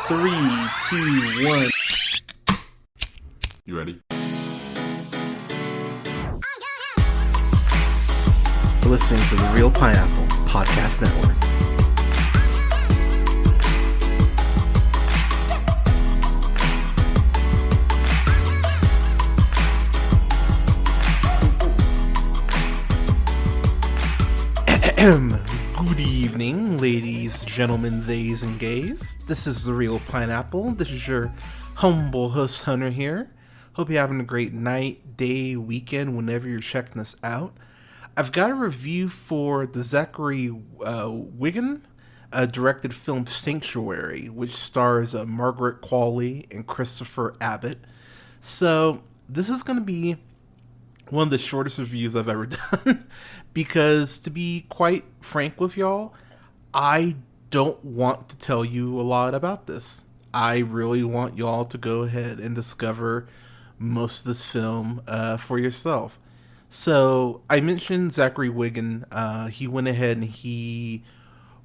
Three, two, one. You ready? You're listening to the Real Pineapple Podcast Network. Good evening, ladies, gentlemen, theys, and gays. This is the Real Pineapple. This is your humble host, Hunter, here. Hope you're having a great night, day, weekend, whenever you're checking this out. I've got a review for the Zachary Wigan directed film Sanctuary, which stars Margaret Qualley and Christopher Abbott. So this is going to be one of the shortest reviews I've ever done because, to be quite frank with y'all, I don't want to tell you a lot about this. I really want y'all to go ahead and discover most of this film for yourself. So I mentioned Zachary Wigan. He went ahead and he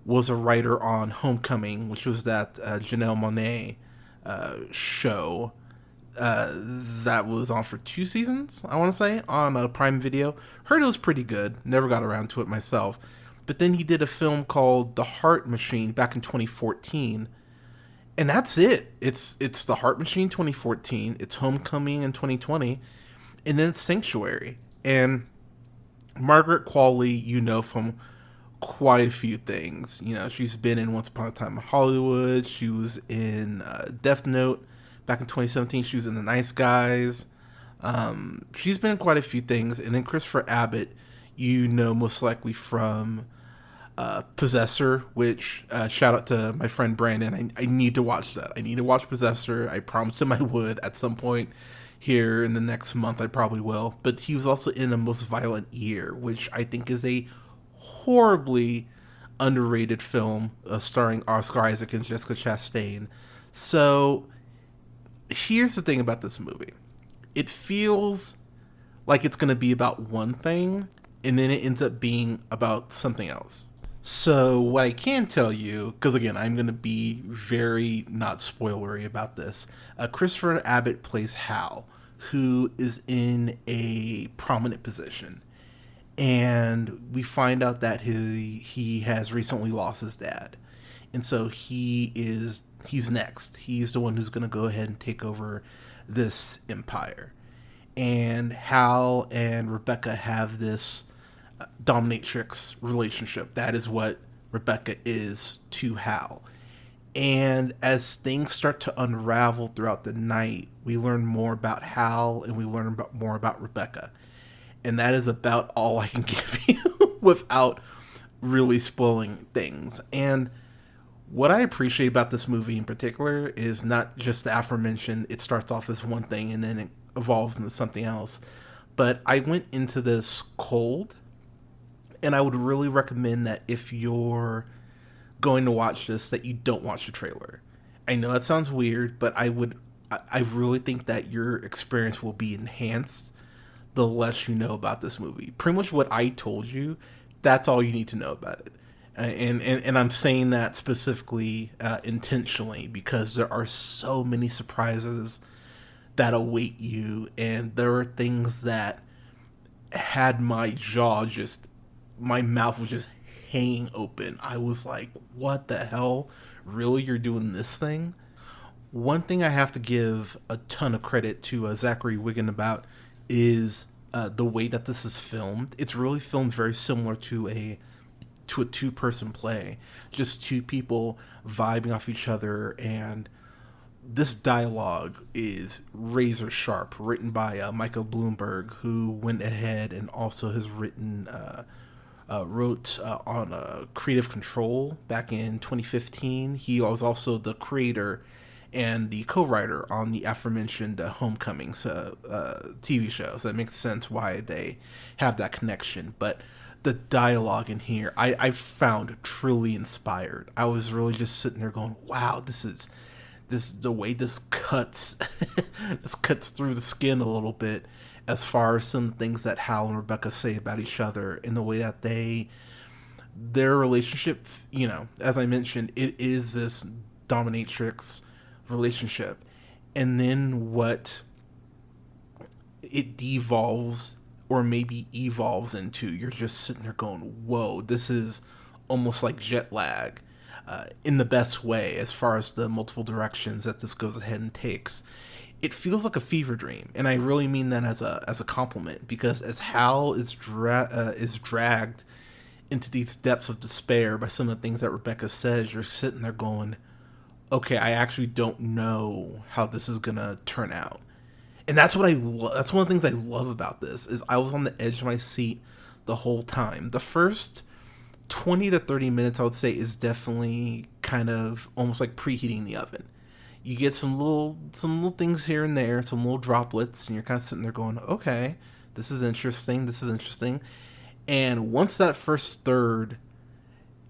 was a writer on Homecoming, which was that Janelle Monáe show that was on for 2 seasons, I want to say, on Prime Video. Heard it was pretty good. Never got around to it myself. But then he did a film called The Heart Machine back in 2014. And that's it. It's The Heart Machine 2014. It's Homecoming in 2020. And then it's Sanctuary. And Margaret Qualley, you know from quite a few things. You know, she's been in Once Upon a Time in Hollywood. She was in Death Note back in 2017. She was in The Nice Guys. She's been in quite a few things. And then Christopher Abbott, you know most likely from Possessor, which shout out to my friend Brandon. I need to watch that. I need to watch Possessor. I promised him I would at some point here in the next month. I probably will. But he was also in A Most Violent Year, which I think is a horribly underrated film starring Oscar Isaac and Jessica Chastain. So here's the thing about this movie. It feels like it's going to be about one thing, and then it ends up being about something else. So what I can tell you, because again, I'm going to be very not spoilery about this. Christopher Abbott plays Hal, who is in a prominent position. And we find out that he has recently lost his dad. And so he's next. He's the one who's going to go ahead and take over this empire. And Hal and Rebecca have this dominatrix relationship. That is what Rebecca is to Hal. And as things start to unravel throughout the night, we learn more about Hal and we learn more about Rebecca. And that is about all I can give you without really spoiling things. And what I appreciate about this movie in particular is not just the aforementioned, it starts off as one thing and then it evolves into something else. But I went into this cold, and I would really recommend that if you're going to watch this, that you don't watch the trailer. I know that sounds weird, but I really think that your experience will be enhanced the less you know about this movie. Pretty much what I told you, that's all you need to know about it. And I'm saying that specifically intentionally because there are so many surprises that await you, and there are things that had my mouth was just hanging open. I was like, what the hell? Really? You're doing this thing? One thing I have to give a ton of credit to Zachary Wigan about is the way that this is filmed. It's really filmed very similar to a 2-person play. Just two people vibing off each other, and this dialogue is razor sharp, written by Michael Bloomberg, who went ahead and also has wrote on Creative Control back in 2015. He was also the creator and the co-writer on the aforementioned Homecoming TV show. So that makes sense why they have that connection. But the dialogue in here, I found truly inspired. I was really just sitting there going, wow, this is the way this cuts this cuts through the skin a little bit, as far as some things that Hal and Rebecca say about each other, in the way that their relationship, you know, as I mentioned, it is this dominatrix relationship, and then what it devolves or maybe evolves into. You're just sitting there going, whoa, this is almost like jet lag, in the best way, as far as the multiple directions that this goes ahead and takes. It feels like a fever dream, and I really mean that as a compliment, because as Hal is dragged into these depths of despair by some of the things that Rebecca says, you're sitting there going, okay, I actually don't know how this is gonna turn out. And that's what that's one of the things I love about this, is I was on the edge of my seat the whole time. The first 20 to 30 minutes, I would say, is definitely kind of almost like preheating the oven. You get some little things here and there, some little droplets, and you're kind of sitting there going, okay, this is interesting, this is interesting. And once that first third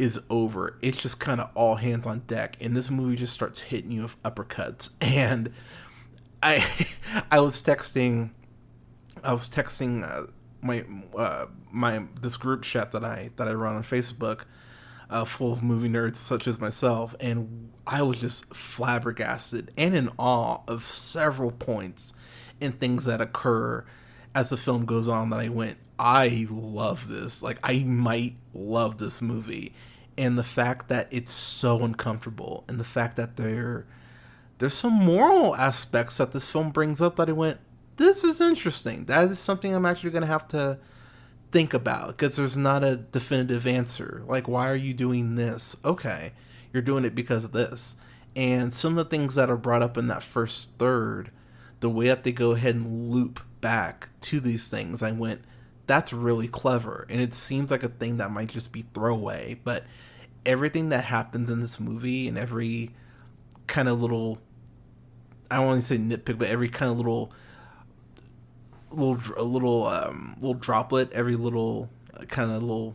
is over, it's just kind of all hands on deck, and this movie just starts hitting you with uppercuts. And I I was texting my this group chat that I run on Facebook, full of movie nerds such as myself, and I was just flabbergasted and in awe of several points and things that occur as the film goes on, that I went, I love this. Like, I might love this movie. And the fact that it's so uncomfortable, and the fact that there's some moral aspects that this film brings up that I went, this is interesting. That is something I'm actually going to have to think about, because there's not a definitive answer. Like, why are you doing this? Okay, you're doing it because of this. And some of the things that are brought up in that first third, the way that they go ahead and loop back to these things, I went, that's really clever. And it seems like a thing that might just be throwaway, but everything that happens in this movie, and every kind of little, I don't want to say nitpick, but every kind of little droplet, every little kind of little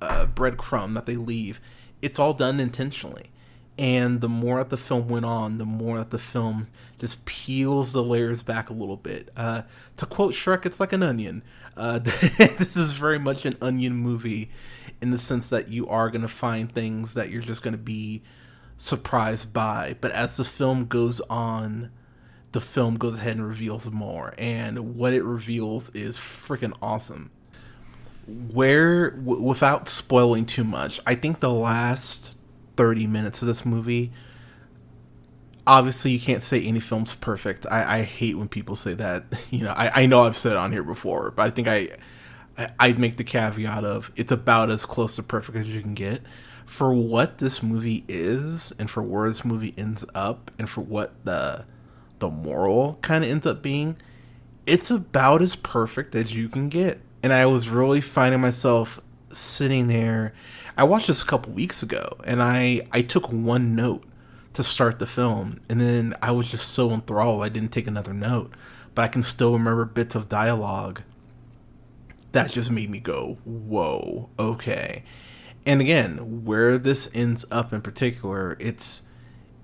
breadcrumb that they leave, it's all done intentionally. And the more that the film went on, the more that the film just peels the layers back a little bit. To quote Shrek, it's like an onion. This is very much an onion movie, in the sense that you are going to find things that you're just going to be surprised by. But as the film goes on, the film goes ahead and reveals more. And what it reveals is freaking awesome. Without spoiling too much, I think the last 30 minutes of this movie, obviously you can't say any film's perfect. I hate when people say that. I know I've said it on here before, but I think I'd make the caveat of, it's about as close to perfect as you can get. For what this movie is, and for where this movie ends up, and for what the moral kind of ends up being, it's about as perfect as you can get. And I was really finding myself sitting there. I watched this a couple weeks ago, and I took one note to start the film, and then I was just so enthralled I didn't take another note. But I can still remember bits of dialogue that just made me go, whoa, okay. And again, where this ends up in particular, it's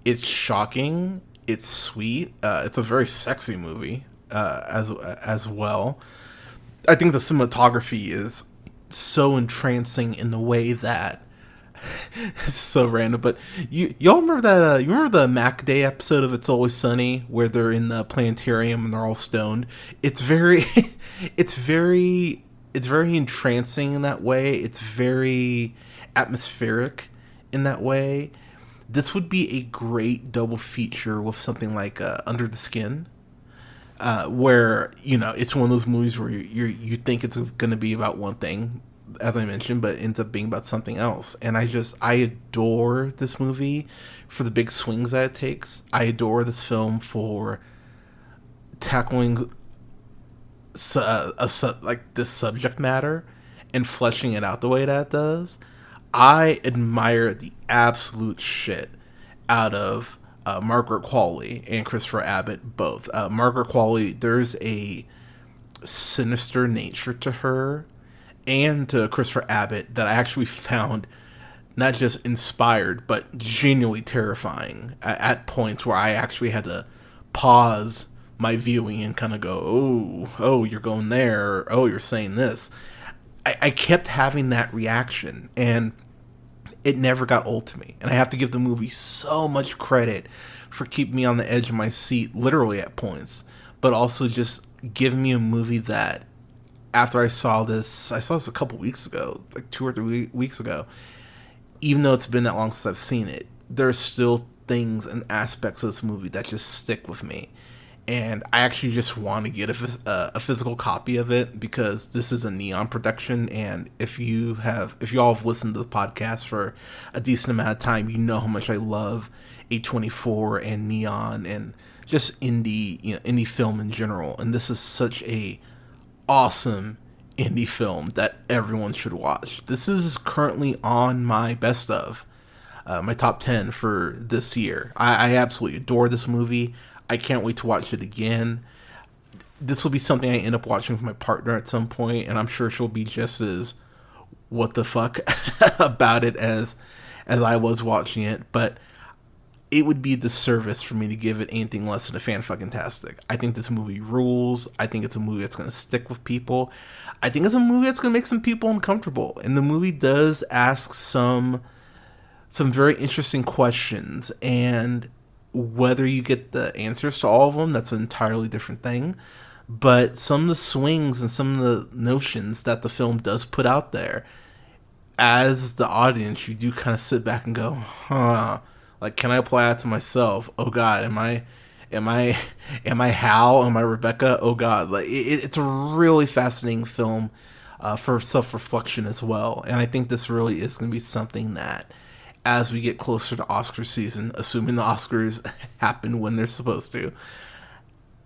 shocking, it's sweet, it's a very sexy movie as well. I think the cinematography is so entrancing in the way that it's so random, but y'all remember that you remember the Mac Day episode of It's Always Sunny, where they're in the planetarium and they're all stoned? It's very it's very entrancing in that way. It's very atmospheric in that way. This would be a great double feature with something like Under the Skin, where it's one of those movies where you think it's going to be about one thing, as I mentioned, but it ends up being about something else. And I adore this movie for the big swings that it takes. I adore this film for tackling like this subject matter and fleshing it out the way that it does. I admire the absolute shit out of Margaret Qualley and Christopher Abbott both. Margaret Qualley, there's a sinister nature to her and to Christopher Abbott that I actually found not just inspired, but genuinely terrifying at points where I actually had to pause my viewing and kind of go, oh, you're going there, or, oh, you're saying this. I kept having that reaction, and it never got old to me. And I have to give the movie so much credit for keeping me on the edge of my seat, literally at points, but also just giving me a movie that, after I saw this a couple weeks ago, like 2 or 3 weeks ago, even though it's been that long since I've seen it, there's still things and aspects of this movie that just stick with me. And I actually just want to get a physical copy of it, because this is a Neon production. And if y'all have listened to the podcast for a decent amount of time, you know how much I love A24 and Neon and just indie film in general. And this is such a awesome indie film that everyone should watch. This is currently on my best of, my top 10 for this year. I absolutely adore this movie. I can't wait to watch it again. This will be something I end up watching with my partner at some point, and I'm sure she'll be just as what the fuck about it as I was watching it. But it would be a disservice for me to give it anything less than a fan-fucking-tastic. I think this movie rules. I think it's a movie that's going to stick with people. I think it's a movie that's going to make some people uncomfortable. And the movie does ask some very interesting questions, and whether you get the answers to all of them, that's an entirely different thing. But some of the swings and some of the notions that the film does put out there, as the audience, you do kind of sit back and go, huh, like, can I apply that to myself? Oh God, am I Hal? Am I Rebecca? Oh God, like it's a really fascinating film for self-reflection as well. And I think this really is going to be something that, as we get closer to Oscar season, assuming the Oscars happen when they're supposed to,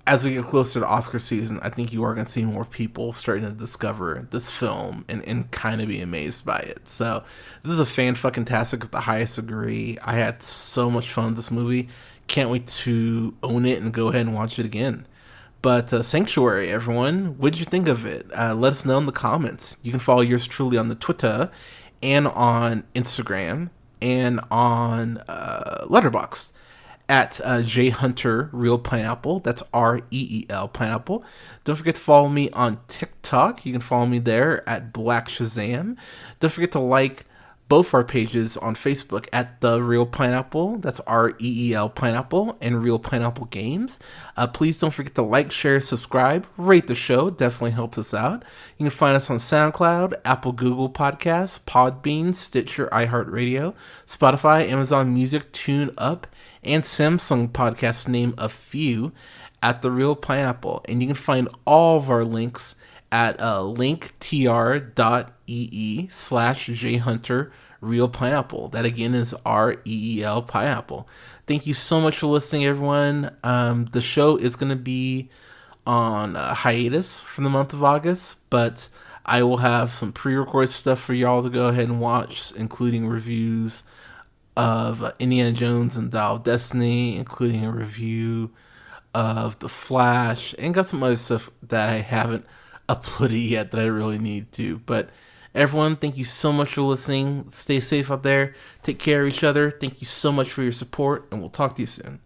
as we get closer to Oscar season, I think you are going to see more people starting to discover this film and kind of be amazed by it. So this is a fan-fucking-tastic of the highest degree. I had so much fun with this movie. Can't wait to own it and go ahead and watch it again. But Sanctuary, everyone, what did you think of it? Let us know in the comments. You can follow yours truly on the Twitter and on Instagram and on Letterboxd at J Hunter Real Pineapple. That's REEL Pineapple. Don't forget to follow me on TikTok. You can follow me there at Black Shazam. Don't forget to like both our pages on Facebook at The Real Pineapple. That's REEL Pineapple and Real Pineapple Games. Please don't forget to like, share, subscribe, rate the show. Definitely helps us out. You can find us on SoundCloud, Apple, Google Podcasts, Podbean, Stitcher, iHeartRadio, Spotify, Amazon Music, TuneUp, and Samsung Podcasts, to name a few, at The Real Pineapple. And you can find all of our links at linktr.ee/jhunter Real Pineapple. That again is REEL Pineapple. Thank you so much for listening, everyone. The show is going to be on hiatus for the month of August, but I will have some pre-recorded stuff for y'all to go ahead and watch, including reviews of Indiana Jones and Dial of Destiny, including a review of The Flash, and got some other stuff that I haven't uploaded yet that I really need to. But everyone, thank you so much for listening. Stay safe out there. Take care of each other. Thank you so much for your support, and we'll talk to you soon.